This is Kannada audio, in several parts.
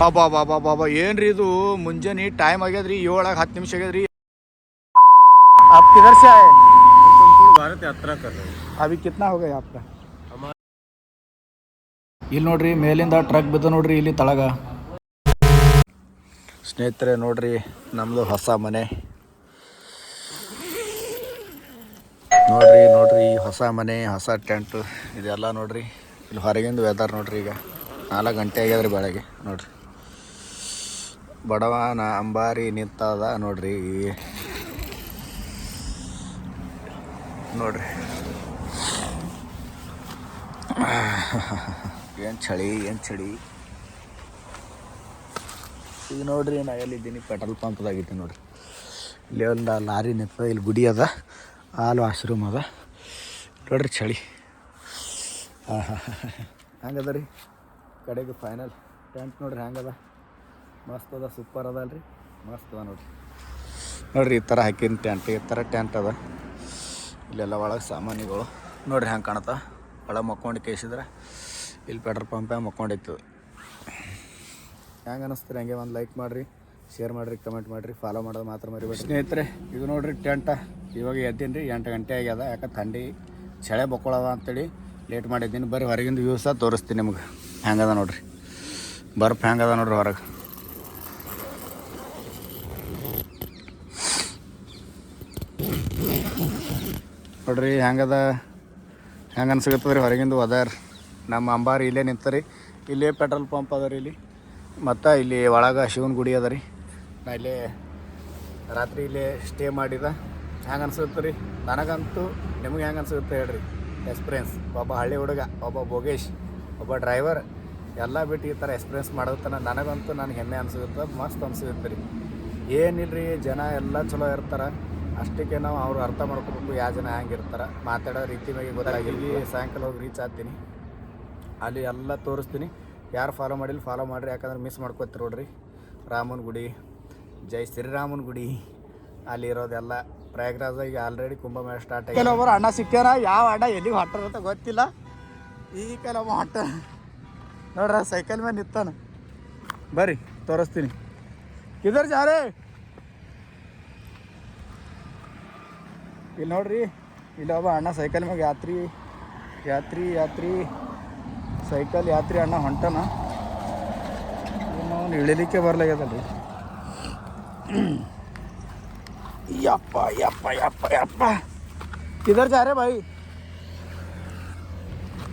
ಬಾಬಾ ಬಾಬಾ ಬಾಬಾ ಏನ್ರಿ ಇದು ಮುಂಜಾನೆ ಟೈಮ್ ಆಗ್ಯದ್ರಿ 7 ನಿಮಿಷ ಆಗ್ಯದ್ರಿ आप किधर से आए संपूर्ण भारत यात्रा कर रहे हैं। अभी कितना हो गया आपका ಇಲ್ಲಿ ನೋಡ್ರಿ ಮೇಲಿಂದ ಟ್ರಕ್ ಬಿದ್ದ ನೋಡ್ರಿ ಇಲ್ಲಿ ತಳಗ ಸ್ನೇಹಿತರೆ ನೋಡ್ರಿ ನಮ್ಮದು ಹೊಸ ಮನೆ ನೋಡ್ರಿ ಹೊಸ ಮನೆ ಹೊಸ ಟೆಂಟ್ ಇದೆಲ್ಲ ನೋಡ್ರಿ ಇಲ್ಲಿ ಹೊರಗಿಂದ ವೆದರ್ ನೋಡ್ರಿ ಈಗ 4 ಗಂಟೆ ಆಗ್ಯದ್ರಿ ಬೆಳಗ್ಗೆ ನೋಡ್ರಿ ಬಡವನ ಅಂಬಾರಿ ನಿಂತದ ನೋಡ್ರಿ ನೋಡ್ರಿ ಏನು ಚಳಿ ಈಗ ನೋಡ್ರಿ ನಾ ಎಲ್ಲಿದ್ದೀನಿ ಪೆಟ್ರೋಲ್ ಪಂಪ್ದಾಗಿದ್ದೀನಿ ನೋಡ್ರಿ ಇಲ್ಲಿ ಒಂದು ಲಾರಿ ನಿಂತದ ಇಲ್ಲಿ ಗುಡಿ ಅದ ಹಾಲು ಆಶ್ರಮ ಅದ ನೋಡ್ರಿ ಚಳಿ ಹಂಗದ ರೀ ಕಡೆಗೆ ಫೈನಲ್ ಟೆಂಟ್ ನೋಡ್ರಿ ಹಂಗದ ಮಸ್ತ್ ಅದ ಸೂಪರ್ ಅದ ಅಲ್ರಿ ಮಸ್ತ್ ಅದ ನೋಡ್ರಿ ಈ ಥರ ಹಾಕಿನ ಟೆಂಟ್ ಈ ಥರ ಟೆಂಟ್ ಅದ ಇಲ್ಲೆಲ್ಲ ಒಳಗೆ ಸಾಮಾನುಗಳು ನೋಡ್ರಿ ಹಂಗೆ ಕಾಣತ್ತ ಒಳಗೆ ಮಕ್ಕೊಂಡು ಕೇಸಿದ್ರೆ ಇಲ್ಲಿ ಪೆಟ್ರೋಲ್ ಪಂಪೇ ಮಕ್ಕೊಂಡಿತ್ತು ಹೆಂಗೆ ಅನ್ನಿಸ್ತೀರಿ ಹಂಗೆ ಒಂದು ಲೈಕ್ ಮಾಡಿರಿ ಶೇರ್ ಮಾಡಿರಿ ಕಮೆಂಟ್ ಮಾಡಿರಿ ಫಾಲೋ ಮಾಡೋದು ಮಾತ್ರ ಮರಿಬೇಡಿ ಸ್ನೇಹಿತರೆ ಇದು ನೋಡ್ರಿ ಟೆಂಟ ಇವಾಗ ಎದ್ದೀನಿ ರೀ 8 ಗಂಟೆ ಆಗ್ಯದ ಯಾಕೆ ಥಂಡಿ ಚಳಿ ಬಕ್ಕೊಳವ ಅಂತೇಳಿ ಲೇಟ್ ಮಾಡಿದ್ದೀನಿ ಬರ್ರಿ ಹೊರಗಿಂದ ವ್ಯೂಸ ತೋರಿಸ್ತೀನಿ ನಿಮ್ಗೆ ಹೆಂಗದ ನೋಡ್ರಿ ಬರ್ಫ್ ಹೆಂಗದ ನೋಡ್ರಿ ಹೊರಗೆ ನೋಡ್ರಿ ಹೆಂಗದ ಹೆಂಗೆ ಅನ್ಸಿಗತ್ತದ ರೀ ಹೊರಗಿಂದು ಅದಾರ ನಮ್ಮ ಅಂಬಾರಿ ಇಲ್ಲೇ ನಿಂತರಿ ಇಲ್ಲೇ ಪೆಟ್ರೋಲ್ ಪಂಪ್ ಅದ ರೀ ಇಲ್ಲಿ ಮತ್ತು ಇಲ್ಲಿ ಒಳಗೆ ಶಿವನ ಗುಡಿ ಅದ ರೀ ನಾ ಇಲ್ಲೇ ರಾತ್ರಿ ಇಲ್ಲೇ ಸ್ಟೇ ಮಾಡಿದ ಹೆಂಗೆ ಅನ್ಸುತ್ತೆ ರೀ ನನಗಂತೂ ನಿಮಗೆ ಹೆಂಗೆ ಅನ್ಸುತ್ತೆ ಹೇಳ್ರಿ ಎಕ್ಸ್ಪೀರಿಯನ್ಸ್ ಒಬ್ಬ ಹಳ್ಳಿ ಹುಡುಗ ಒಬ್ಬ ಭೋಗೇಶ್ ಒಬ್ಬ ಡ್ರೈವರ್ ಎಲ್ಲ ಬಿಟ್ಟು ಈ ಥರ ಎಕ್ಸ್ಪೀರಿಯನ್ಸ್ ಮಾಡೋದನ್ನ ನನಗಂತೂ ನನಗೆ ಹೆಮ್ಮೆ ಅನ್ಸುತ್ತೆ ಮಸ್ತ್ ಅನ್ಸುತ್ತೆ ರೀ ಏನಿಲ್ಲ ಜನ ಎಲ್ಲ ಚಲೋ ಇರ್ತಾರೆ ಅಷ್ಟಕ್ಕೆ ನಾವು ಅವ್ರು ಅರ್ಥ ಮಾಡ್ಕೋಬೇಕು ಯಾವ ಜನ ಹೆಂಗಿರ್ತಾರೆ ಮಾತಾಡೋ ರೀತಿ ಬಗ್ಗೆ ಗೊತ್ತಾಗಿಲ್ಲಿ ಸಾಯಂಕಾಲ ಹೋಗಿ ರೀಚ್ ಆಗ್ತೀನಿ ಅಲ್ಲಿ ಎಲ್ಲ ತೋರಿಸ್ತೀನಿ ಯಾರು ಫಾಲೋ ಮಾಡಿಲ್ಲ ಫಾಲೋ ಮಾಡಿರಿ ಯಾಕಂದ್ರೆ ಮಿಸ್ ಮಾಡ್ಕೋತೀರಿ ನೋಡ್ರಿ ರಾಮನ ಗುಡಿ ಜೈ ಶ್ರೀರಾಮನ ಗುಡಿ ಅಲ್ಲಿರೋದೆಲ್ಲ ಪ್ರಯಾಗ್ರಾಜ್ ಈಗ ಆಲ್ರೆಡಿ ಕುಂಭಮೇಳ ಸ್ಟಾರ್ಟ್ ಆಗಿ ಕೆಲವೊಬ್ಬರು ಅಣ್ಣ ಸಿಕ್ಕ್ಯಾರ ಯಾವ ಅಣ್ಣ ಎಲ್ಲಿಗೆ ಹೊಟ್ಟರು ಅಂತ ಗೊತ್ತಿಲ್ಲ ಈ ಕೆಲವೊಬ್ಬ ಹೊಟ್ಟ ನೋಡ್ರ ಸೈಕಲ್ ಮೇಲೆ ನಿಂತಾನ ಬರ್ರಿ ತೋರಿಸ್ತೀನಿ ಕಿದರ್ ಜಾರೇ ಇಲ್ಲಿ ನೋಡ್ರಿ ಇಲ್ಲೊಬ್ಬ ಅಣ್ಣ ಸೈಕಲ್ ಮ್ಯಾಗ ಯಾತ್ರಿ ಸೈಕಲ್ ಯಾತ್ರಿ ಅಣ್ಣ ಹೊಂಟನ ಇನ್ನು ಇಳಿಲಿಕ್ಕೆ ಬರ್ಲಾಗ್ಯದಲ್ರಿ ಯಪ್ಪ ಯಪ್ಪ ಯಪ್ಪ ಯಪ್ಪ किधर जा रहे भाई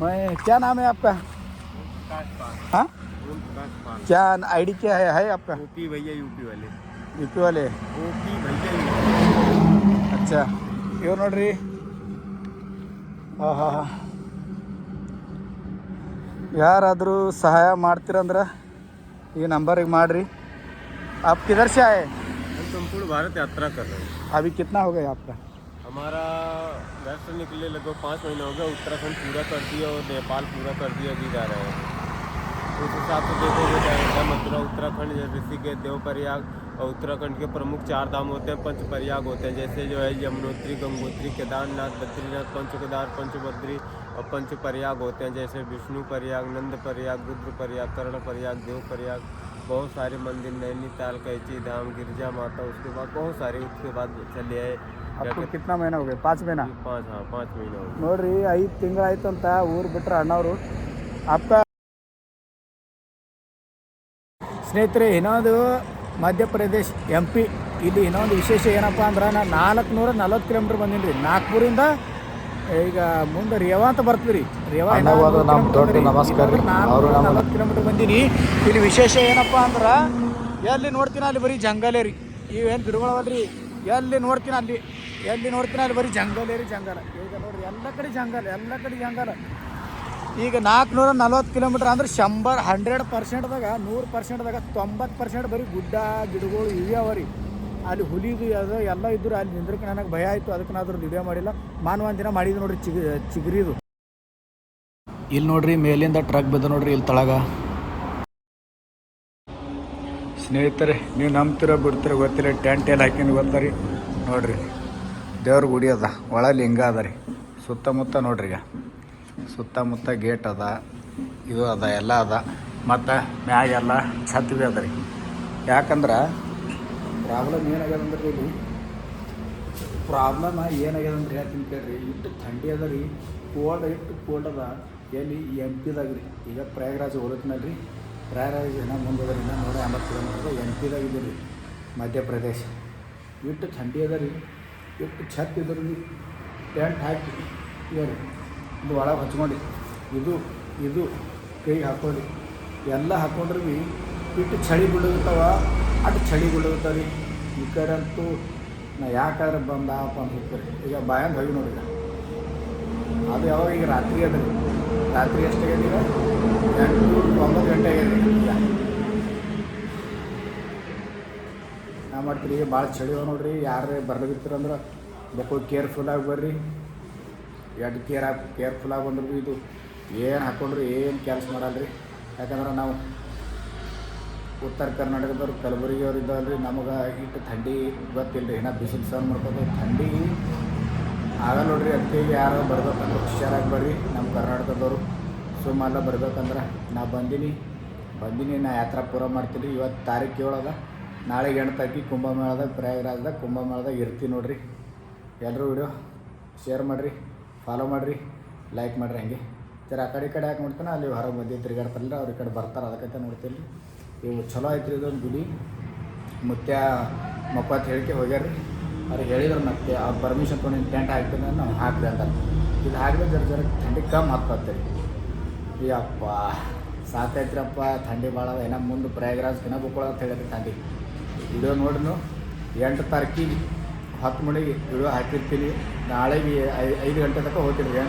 मैं क्या नाम है आपका हाँ क्या आईडी क्या है आपका यूपी भैया यूपी वाले यूपी भैया अच्छा ಇವ್ರು ನೋಡ್ರಿ ಯಾರಾದರೂ ಸಹಾಯ ಮಾಡ್ತೀರಂದ್ರೆ ಈ ನಂಬರಿಗೆ ಮಾಡಿರಿ आप किधर से आए हम संपूर्ण भारत यात्रा कर रहे हैं। अभी कितना हो गया आपका हमारा घर से निकले लगभग 5 महीने हो गए उत्तराखंड पूरा कर दिया और नेपाल पूरा कर दिया अभी जा रहे हैं उस हिसाब से देखोगे जाएगा मथुरा उत्तराखंड ऋषिकेश देवप्रयाग और उत्तराखंड के प्रमुख 4 धाम होते हैं पंचप्रयाग होते हैं जैसे जो है यमुनोत्री गंगोत्री केदारनाथ बद्रीनाथ पंचकेदार पंचबद्री और पंचप्रयाग होते हैं जैसे विष्णु प्रयाग नंद प्रयाग रुद्र प्रयाग कर्ण प्रयाग देव प्रयाग बहुत सारे मंदिर नैनीताल कैची धाम गिरजा माता उसके बाद बहुत सारे उसके बाद चले आए आपको कितना महीना हो गया 5 महीना 5 महीने हो गए ನೋಡ್ರಿ 5 ತಿಂಗಳಾಯ್ತು ಅಂತ ಊರು ಬಿಟ್ರೆ ಅಣ್ಣವರು आपका ಸ್ನೇಹಿತರೆ ಇನ್ನೊಂದು ಮಧ್ಯಪ್ರದೇಶ್ MP ಇಲ್ಲಿ ಇನ್ನೊಂದು ವಿಶೇಷ ಏನಪ್ಪ ಅಂದ್ರೆ ನಾನು 440 ಕಿಲೋಮೀಟ್ರ್ ಬಂದೀನಿ ರೀ ನಾಗ್ಪುರಿಂದ ಈಗ ಮುಂದೆ ರೇವಾ ಅಂತ ಬರ್ತೀವಿ ರೀ ರೇವಾ ನಮಸ್ಕಾರ 440 ಕಿಲೋಮೀಟ್ರ್ ಬಂದೀನಿ ಇಲ್ಲಿ ವಿಶೇಷ ಏನಪ್ಪ ಅಂದ್ರೆ ಎಲ್ಲಿ ನೋಡ್ತೀನಿ ಅಲ್ಲಿ ಬರೀ ಜಂಗಲೇ ರೀ ಇವೇನು ಗಿಡಗಳವಲ್ರಿ ಎಲ್ಲಿ ನೋಡ್ತೀನಿ ಅಲ್ಲಿ ಬರೀ ಜಂಗಲೇ ರೀ ಜಂಗಲ ಈಗ ನೋಡ್ರಿ ಎಲ್ಲ ಕಡೆ ಜಂಗಲ ಈಗ 440 ಕಿಲೋಮೀಟ್ರ್ ಅಂದ್ರೆ 100%ದಾಗ 100%ದಾಗ 90% ಬರೀ ಗುಡ್ಡ ಗಿಡಗಳು ಇವ್ಯಾವ ರೀ ಅಲ್ಲಿ ಹುಲಿದು ಅದು ಎಲ್ಲ ಇದ್ರು ಅಲ್ಲಿ ನಿಂದ್ರಕ್ಕೆ ನನಗೆ ಭಯ ಆಯಿತು ಅದಕ್ಕೆ ನಾನು ಅದ್ರದ್ದು ವಿಡಿಯೋ ಮಾಡಿಲ್ಲ ಒಂದು ದಿನ ಮಾಡಿದ್ದು ನೋಡ್ರಿ ಚಿಗರಿದು ಇಲ್ಲಿ ನೋಡ್ರಿ ಮೇಲಿಂದ ಟ್ರಕ್ ಬಿದ್ದ ನೋಡ್ರಿ ಇಲ್ಲಿ ತಳಗ ಸ್ನೇಹಿತರೆ ನೀವು ನಂಬ್ತಿರೋ ಬಿಡ್ತಿರೋ ಗೊತ್ತಿಲ್ಲ ಟೆಂಟ್ ಎಲ್ಲ ಹಾಕಿಂದು ಗೊತ್ತಾ ನೋಡ್ರಿ ದೇವ್ರ ಗುಡಿ ಅದ ಒಳ ಲಿಂಗ ಅದ ರೀ ಸುತ್ತಮುತ್ತ ನೋಡ್ರಿ ಈಗ ಸುತ್ತಮುತ್ತ ಗೇಟ್ ಅದ ಇದು ಅದ ಎಲ್ಲ ಅದ ಮತ್ತು ಮ್ಯಾಗೆಲ್ಲ ಛತ್ ಭೀ ಅದ ರೀ. ಯಾಕಂದ್ರೆ ಪ್ರಾಬ್ಲಮ್ ಏನಾಗ್ಯದ ಅಂದ್ರೆ ಇಲ್ಲಿ ಪ್ರಾಬ್ಲಮ್ ಏನಾಗ್ಯದ ಅಂದ್ರೆ ಹೇಳ್ತೀನಿ ಕೇಳ್ರಿ. ಇಟ್ಟು ಥಂಡಿ ಅದ ರೀ, ಕೋಲ್ಡ್ ಅದ. ಎಲ್ಲಿ MP ದಾಗ ರೀ. ಈಗ ಪ್ರಯಾಗ್ರಾಜ್ ಹೋಗ್ತೀನಲ್ಲ ರೀ, ಪ್ರಯಾಗ್ರಾಜ್ ಏನೋ ಮುಂದೆ ಅದ ರೀ, 180 ಕಿಲೋಮೀಟರ್ MP ದಾಗ ಇದೆ ರೀ, ಮಧ್ಯಪ್ರದೇಶ. ಇಟ್ಟು ಥಂಡಿ ಅದ ರೀ, ಇಟ್ಟು ಛತ್ ಇದ್ರ ರೀ, ಟೆಂಟ್ ಹಾಕಿ ರೀ ಇದು ಒಳಗೆ ಹಚ್ಕೊಂಡು ಇದು ಕೈಗೆ ಹಾಕ್ಕೊಂಡು ಎಲ್ಲ ಹಾಕ್ಕೊಂಡ್ರೆ ಭೀ ಇಟ್ಟು ಚಳಿ ಬಿಡೋಗ್ತಾವ, ಅಟ್ಟು ಚಳಿ ಬಿಡೋಗ್ತಾವ ರೀ. ಈ ಕಡೆ ಅಂತೂ ನಾ ಯಾಕಾದ್ರೆ ಬಂದಪ್ಪ ಅಂತ ಹೋಗ್ತಾರೆ. ಈಗ ಬಾಯಂದು ಹೋಗಿ ನೋಡಿದ ಅದು ಯಾವಾಗ ಈಗ ರಾತ್ರಿ ಅದ ರೀ. ರಾತ್ರಿ ಎಷ್ಟಾಗ್ಯದ ಈಗ 8-9 ಗಂಟೆ ಆಗ್ಯದ ರೀ. ಈಗ ನಾ ಮಾಡ್ತೀರಿ ಈಗ ಭಾಳ ಚಳಿ ಅವ ನೋಡ್ರಿ. ಯಾರೇ ಬರ್ಲಿತ್ತಿರಂದ್ರೆ ಬೇಕು ಕೇರ್ಫುಲ್ಲಾಗಿ ಬರ್ರಿ. ಎಷ್ಟು ಕೇರ್ಫುಲ್ಲಾಗಿ ಬಂದ್ರೆ ಭೀ ಇದು ಏನು ಹಾಕ್ಕೊಂಡ್ರಿ ಏನು ಕೆಲಸ ಮಾಡಲ್ಲ ರೀ. ಯಾಕಂದ್ರೆ ನಾವು ಉತ್ತರ ಕರ್ನಾಟಕದವ್ರು ಕಲಬುರಗಿ ಅವ್ರು ಇದ್ದಾವಲ್ಲ ರೀ, ನಮಗೆ ಇಟ್ಟು ಥಂಡಿ ಗೊತ್ತಿಲ್ಲ ರೀ. ಏನೋ ಬಿಸಿಲು ಸರ್ ಮಾಡ್ಬೋದು, ಥಂಡಿ ಆಗಲ್ಲ ನೋಡ್ರಿ. ಅದಕ್ಕೆ ಯಾರು ಬರ್ಬೇಕಂದ್ರೆ ಹುಷಾರಾಗಿ ಬರ್ರಿ. ನಮ್ಮ ಕರ್ನಾಟಕದವರು ಸುಮ್ಮಲ್ಲ ಬರ್ಬೇಕಂದ್ರೆ ನಾ ಬಂದೀನಿ, ನಾ ಯಾತ್ರಾ ಪೂರ ಮಾಡ್ತೀನಿ. ಇವತ್ತು ತಾರೀಕು 7 ಅದ, ನಾಳೆಗೆ 8 ತಾರೀಕಿಗೆ ಕುಂಭಮೇಳದಾಗ ಪ್ರಯಾಗ್ರಾಜ್ದಾಗ ಕುಂಭಮೇಳದಾಗ ಇರ್ತೀವಿ ನೋಡಿರಿ. ಎಲ್ಲರೂ ವಿಡಿಯೋ ಶೇರ್ ಮಾಡಿರಿ, ಫಾಲೋ ಮಾಡಿರಿ, ಲೈಕ್ ಮಾಡಿರಿ. ಹಂಗೆ ಜರ ಆ ಕಡೆ ಯಾಕೆ ನೋಡ್ತಾನೆ ಅಲ್ಲಿ ಹೊರಗೆ ಮಧ್ಯೆ ತಿರುಗಾಡ್ತಾರಲ್ಲ ಅವ್ರ ಈ ಕಡೆ ಬರ್ತಾರೆ, ಅದಕ್ಕಂತ ನೋಡ್ತೀವಿ. ಇವು ಚಲೋ ಐತ್ರಿ ಇದೊಂದು ಗುಡಿ. ಮುತ್ಯ ಮಪ್ಪತ್ತು ಹೇಳಿಕೆ ಹೋಗ್ಯಾರ ರೀ. ಅವ್ರಿಗೆ ಹೇಳಿದ್ರು ಮತ್ತೆ ಅವ್ರು ಪರ್ಮಿಷನ್ ತೊಗೊಂಡು ಟೆಂಟ್ ಹಾಕ್ತೀನಿ ನಾವು ಹಾಕ್ರಿ ಅಂತಾರೆ. ಇದು ಹಾಕಿದ್ರೆ ಜರ ಥಂಡಿ ಕಮ್ಮಿ ಹಾಕ್ಕೊತೀರಿ. ಈ ಅಪ್ಪ ಸಾಕೈತ್ರಪ್ಪ, ಥಂಡಿ ಭಾಳ ಅದ. ಏನೋ ಮುಂದೆ ಪ್ರಯಾಗ್ರಾಜ್ ದಿನ ಬುಕ್ಕೊಳ್ಳೋ ಅಂತ ಹೇಳಿದ್ರಿ ಥಂಡಿ. ವಿಡಿಯೋ ನೋಡ್ರಿ 8 ತಾರೀಕಿಗೆ 10 ಮಣಿಗೆ ವಿಡಿಯೋ ಹಾಕಿರ್ತೀನಿ. ನಾಳೆಗೆ 5 ಗಂಟೆ ತನಕ ಹೋಗ್ತೀನಿ. 5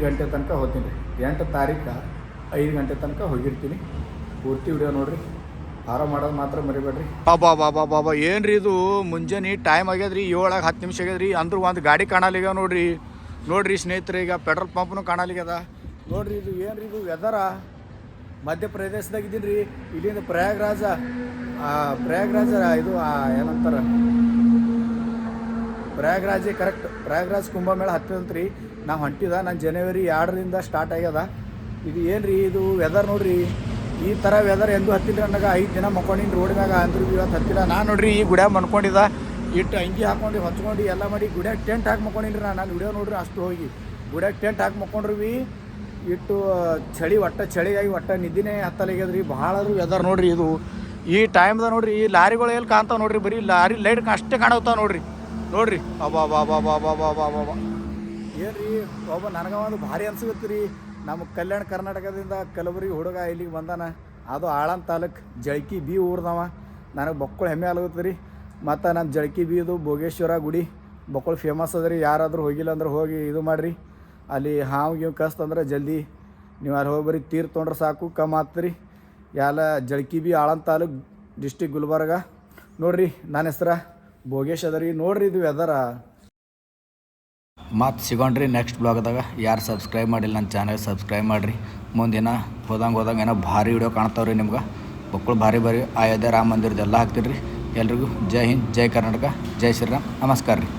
ಗಂಟೆ ತನಕ ಹೋಗ್ತೀನಿ ರೀ. 8 ತಾರೀಕು 5 ಗಂಟೆ ತನಕ ಹೋಗಿರ್ತೀನಿ. ಪೂರ್ತಿ ವಿಡಿಯೋ ನೋಡಿರಿ, ಫಾಲೋ ಮಾಡೋದು ಮಾತ್ರ ಮರಿಬೇಡ್ರಿ. ಬಾಬಾ ಏನು ರೀ ಇದು ಮುಂಜಾನೆ ಟೈಮ್ ಆಗ್ಯದ ರೀ, 7-10 ನಿಮಿಷ ಆಗ್ಯದ ರೀ. ಅಂದ್ರೂ ಒಂದು ಗಾಡಿ ಕಾಣಲಿಗ ನೋಡ್ರಿ ಸ್ನೇಹಿತರೆ. ಈಗ ಪೆಟ್ರೋಲ್ ಪಂಪ್ನು ಕಾಣಲಿಗ್ಯದ ನೋಡ್ರಿ. ಇದು ಏನು ರೀ ಇದು ವೆದರ. ಮಧ್ಯಪ್ರದೇಶದಾಗ ಇದ್ದೀನಿ ರೀ. ಇಲ್ಲಿಂದ ಪ್ರಯಾಗ್ರಾಜ ಇದು ಏನಂತಾರೆ ಪ್ರಯಾಗ್ರಾಜೇ ಕರೆಕ್ಟ್. ಪ್ರಯಾಗ್ರಾಜ್ ಕುಂಭಮೇಳ ಹತ್ತದಂತ್ರಿ. ನಾವು ಹೊಂಟಿದ ನಾನು ಜನವರಿ 2ರಿಂದ ಸ್ಟಾರ್ಟ್ ಆಗ್ಯದ. ಇದು ಏನು ರೀ ಇದು ವೆದರ್ ನೋಡ್ರಿ. ಈ ಥರ ವೆದರ್ ಎಂದೂ ಹತ್ತಿಲ್ಲ ನನಗೆ. 5 ದಿನ ಮಕ್ಕೊಂಡಿನಿ ರೋಡಿನಾಗ, ಅಂದ್ರೂ ಇವತ್ತು ಹತ್ತಿಲ್ಲ. ನಾನು ನೋಡ್ರಿ ಈ ಗುಡ್ಯಾಗ ಮನ್ಕೊಂಡಿದ್ದ, ಇಟ್ಟು ಅಂಗಿ ಹಾಕ್ಕೊಂಡು ಹೊಚ್ಕೊಂಡು ಎಲ್ಲ ಮಾಡಿ ಗುಡ್ಯಾಗ ಟೆಂಟ್ ಹಾಕಿ ಮಕ್ಕೊಂಡಿನಿ ರೀ. ನಾನು ವಿಡಿಯೋ ನೋಡ್ರಿ ಅಷ್ಟು ಹೋಗಿ ಗುಡ್ಯಾಗ ಟೆಂಟ್ ಹಾಕಿ ಮಕ್ಕೊಂಡ್ರಿ ಭೀ ಇಟ್ಟು ಚಳಿಗಾಗಿ ನಿದ್ದಿನೇ ಹತ್ತಲಾಗ್ಯದ ರೀ. ಭಾಳ ವೆದರ್ ನೋಡ್ರಿ ಇದು. ಈ ಟೈಮ್ದಾಗ ನೋಡ್ರಿ ಈ ಲಾರಿಗಳು ಎಲ್ಲಿ ಕಾಣ್ತಾವೆ ನೋಡ್ರಿ, ಬರೀ ಲಾರಿ ಲೈಟ್ ಅಷ್ಟೇ ಕಾಣತ್ತಾವ ನೋಡ್ರಿ. ಅಬ್ಬಾ ಏನು ರೀ ಒಬ್ಬ ನನಗೆ ಒಂದು ಭಾರಿ ಅನ್ಸುತ್ತೆ ರೀ. ನಮ್ಮ ಕಲ್ಯಾಣ ಕರ್ನಾಟಕದಿಂದ ಕಲಬುರಗಿ ಹುಡುಗ ಇಲ್ಲಿಗೆ ಬಂದಾನ. ಅದು ಆಳಂದ ತಾಲೂಕು ಜಳಕಿ ಬಿ ಊರ್ದವ. ನನಗೆ ಬಕ್ಕಳು ಹೆಮ್ಮೆ ಆಗುತ್ತೆ ರೀ. ಮತ್ತು ನಮ್ಮ ಜಳಕಿ ಬಿದು ಭೋಗೇಶ್ವರ ಗುಡಿ ಬಕ್ಕಳು ಫೇಮಸ್ ಅದ ರೀ. ಯಾರಾದರೂ ಹೋಗಿಲ್ಲ ಅಂದ್ರೆ ಹೋಗಿ ಇದು ಮಾಡಿರಿ. ಅಲ್ಲಿ ಹಾವು ಕಸ್ತಂದ್ರೆ ಜಲ್ದಿ ನೀವು ಅಲ್ಲಿ ಹೋಗಿ ಬರೀ ತೀರ್ ತೊಗೊಂಡ್ರೆ ಸಾಕು, ಕಮ್ಮಿ ಆಗ್ತರಿ. ಎಲ್ಲ ಜಳಕಿ ಬಿ ಆಳಂದ ತಾಲೂಕು ಡಿಸ್ಟಿಕ್ ಗುಲ್ಬರ್ಗ ನೋಡ್ರಿ. ನನ್ನ ಹೆಸ್ರು ಭೋಗೇಶ್ ಅದ ರೀ. ನೋಡ್ರಿ ಇದು ವೆದರ. ಮತ್ತು ಸಿಗೋಣ್ರಿ ನೆಕ್ಸ್ಟ್ ಬ್ಲಾಗ್ದಾಗ. ಯಾರು ಸಬ್ಸ್ಕ್ರೈಬ್ ಮಾಡಿಲ್ಲ ನನ್ನ ಚಾನಲ್ ಸಬ್ಸ್ಕ್ರೈಬ್ ಮಾಡಿರಿ. ಮುಂದಿನ ಹೋದಂಗೆ ಏನೋ ಭಾರಿ ವಿಡಿಯೋ ಕಾಣ್ತಾವ್ರಿ ನಿಮ್ಗೆ. ಮಕ್ಕಳು ಭಾರಿ ಅಯೋಧ್ಯೆ ರಾಮ ಮಂದಿರದೆಲ್ಲ ಹಾಕ್ತೀರಿ. ಎಲ್ರಿಗೂ ಜೈ ಹಿಂದ್, ಜೈ ಕರ್ನಾಟಕ, ಜೈ ಶ್ರೀರಾಮ್, ನಮಸ್ಕಾರ ರೀ.